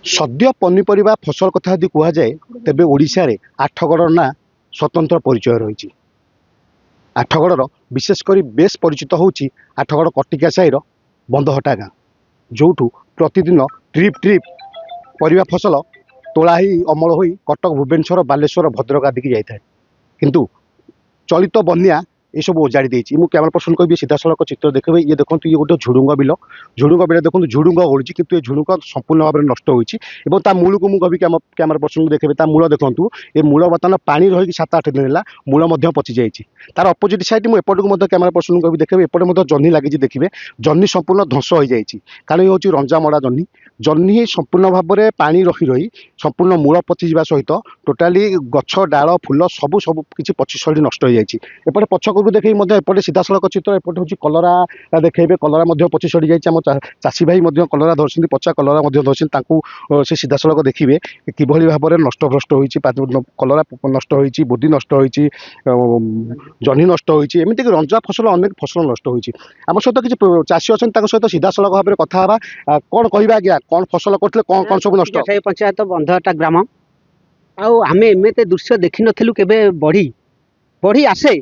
सद्य पनीपरिया फसल कथा यदि कहुए तेरे ओडिशा रे आठगड़ ना स्वतंत्र परिचय रही। आठगड़र विशेषकर बेस परिचित होउची आठगड़ कटिका साईर बंदहटा गाँ जो प्रतिदिन ट्रिप ट्रिप परिया फसल तोला ही अमल हो कटक भुवनेश्वर बालेश्वर भद्रक आदि की जाए किंतु चलित बन्या ये सब उजाड़ी देती। मुझे कैमरा पर्सन कह सीधा सड़क चित्र देखिए ये देखो ये गोटे झुड़ुंग बिल देखो झुड़ुंग ओढ़ी कितु ये झुड़ुंग संपूर्ण भाव में नष्ट होता मूल को मुझे कैमरा पर्सन को देखिए मूल देखूँ ये मूल बर्तमान पानी रही 7-8 दिन है मूल पचि जाइए। तार अपोजिट साइड मुझे एपट को कैमरा पर्सन को भी देखिए एपटे जह्नी लगी देखिए जह्नी संपूर्ण ध्वंस हो जाए कारण ये हूँ रंजामड़ा जह्नी जह्नी संपूर्ण भाव में पानी रही रही संपूर्ण मूल पचिजा सहित टोटाली गछ डाल फुल सबू सब किसी पचि सड़ी नष्ट हो जाए। एपटे पछक देखिए एपटे सीधा सड़क चित्र एपटे हूँ कलरा देखिए कलरा पचि सड़ी जाए चाषी भाई कलरा धरती पचा कलरा धरती से सीधा सड़क देखिए किभली भाव में नष्ट भ्रष्ट होती कलरा नष्ट होती बोदी नष्ट होती जह्नी नष्ट होती एमतीक रंजा फसल अनेक फसल नष्ट होती। आम सहित किसी चाषी अच्छा सहित सीधा सड़क भाव में कथा कौन कह आज्ञा कौन फसल करते कौन कौन सब नष्ट पंचायत बंधटा ग्राम आम एमते दृश्य देखी नु के बढ़ी बढ़ी आसे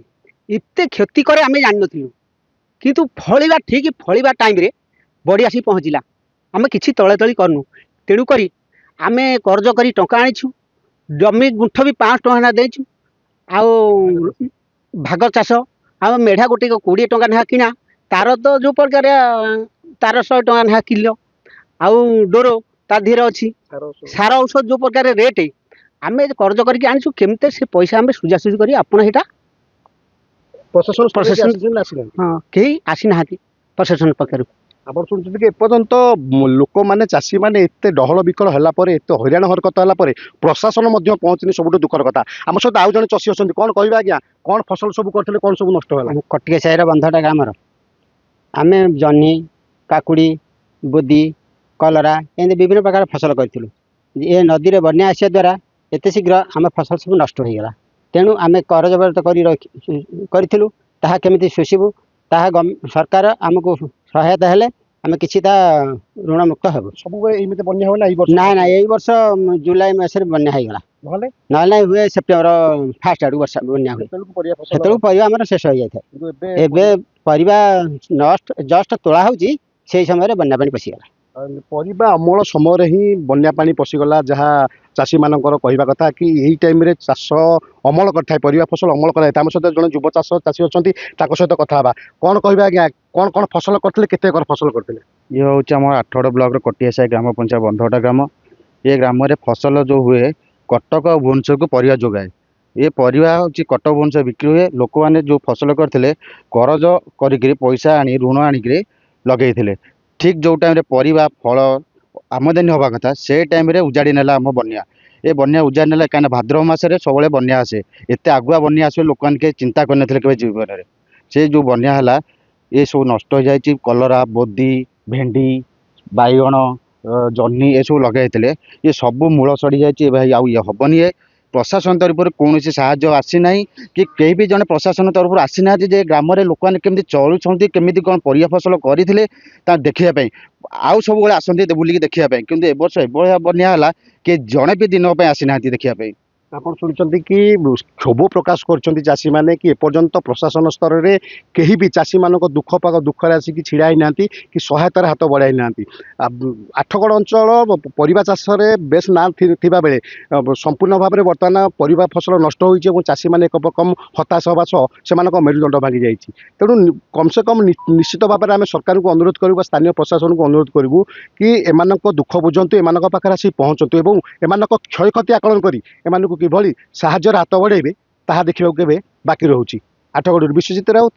इतने क्षति करे आम जान नु किंतु फलिबा ठीक फलिबा टाइम रे बढ़ी आसी पहुँचला आम कि तले तली करनु तेणुक आम कर्ज कर टंका आनीचु जमी गुंठ भी 500 टଙ୍କା देचु आउ भाग चाष आम मेढ़ा गोटे 20 टଙ୍କା ना किना तार तो जो प्रकार तार 100 टଙ୍କା ना किलो आउ डोरो ता धीरे अच्छी सार औषध जो प्रकार रेट आम कर्ज करके आनीचु केमते से पैसा आम सुजासुजी कर आपड़ यहाँ प्रशासन हाँ कहीं आसी ना प्रशासन पक्षर आप शुणुं कि एपर्यंत लोक मैंने चाषी मैंने एत डहल विकल है एत हईराण हरकत है प्रशासन पहुँचनी सब दुखर कथा। आम सहित आउ जन चाषी अच्छा कौन कह आज्ञा कौन फसल सब करते कौन सब नष्ट है कटिके साईर बंधटा ग्रामर आम जह्नी काकुड़ी बोदी कलरा एमती विभिन्न प्रकार फसल करूँ ये नदी में बन्या आसा द्वारा एत शीघ्र आम फसल सब नष्ट हो गला तेणु आम कर जबरदस्त करूँ केमी शोषिबू ताहा सरकार आमको सहायता हेले आम कि ऋण मुक्त हेबू सब बन्या हो ना ना यही वर्ष जुलाई मसरे बन्या होगा ना ना हुए सेप्टेम्बर फास्ट आड़ वर्षा बन्या हुए से परिवा आम शेष हो जाए परिवा नष्ट जस्ट तोला हो समय बन्या पानी पशिगला परिबा अमल समय ही बन्या पानी पशिगला जहाँ चाषी मानकर कहवा कथा कि यही टाइम रे चाष अमल करता परिबा फसल अमल कराए आम सहित जन युव चाषी अच्छा सहित कथा कौन कह आज्ञा कौन कौन फसल करते केते एकर फसल करते ये हूँ आम आठगड़ ब्लॉक कटियासाई ग्राम पंचायत बंधटा ग्राम ये ग्राम फसल जो हुए कटक और भुवनेश्वर को परिवा जोगाए ये परिवा हूँ कटक भुवनेश्वर बिक्री हुए लोक मैंने जो फसल करते करज कर पैसा आनी ऋण आणिक लगे ठीक जो टाइम परिवा फल आमदानी हवा कथा से टाइम रे उजाड़ी नेला आम बन्या ये बन्या उजाड़ी नेला कहीं भाद्रव मसरे सब बन्या आसे एत आगुआ बन्या आस लोक मैंने चिंता करते जीवन में से जो बन्या है ये सब नष्ट हो जाए कलरा बोदी भेंडी बैगण जह्नी ये सब लगे ये सब मूल सड़ी जाए भाई आउ ये हेनी ये प्रशासन तरफ कौन साहाय्य आसी ना कि कहीं भी जन प्रशासन तरफ आसी ना ग्राम में लोक मैंने केमी चलुँच केमी कौन परिया फसल करते देखापी आउ सब आसती बुलिकी देखापी कि ए वर्ष एभलिया बन्या है कि जड़े भी दिन आसी ना देखापी आप शुणी कि क्षोभ प्रकाश कर चाषी मैंने कि एपर्यंत प्रशासन स्तर में कहीं भी चाषी मान दुख पाक दुखर आसिक छिड़ा ना कि सहायतार हाथ बढ़ाई ना। आठगड़ अंचल परिबा चाष बेस ना बेले संपूर्ण भाव में बर्तमान परिबा फसल नष्ट हो चाषी मैंने एक रकम हताश हवा सह से मेरुदंड भांगी जाइए। तेणु कम से कम निश्चित भाव में आम सरकार को अनुरोध करूँ स्थानीय प्रशासन को अनुरोध करूँ कि एम दुख बुझंतु एम पाखे आसी पहुँचतु और एम क्षय क्षति आकलन कर किभली साहाय्यर हाथ बढ़ेबे ताहा देखा के बाकी रोचे। आठगड़ विश्वजित राउत।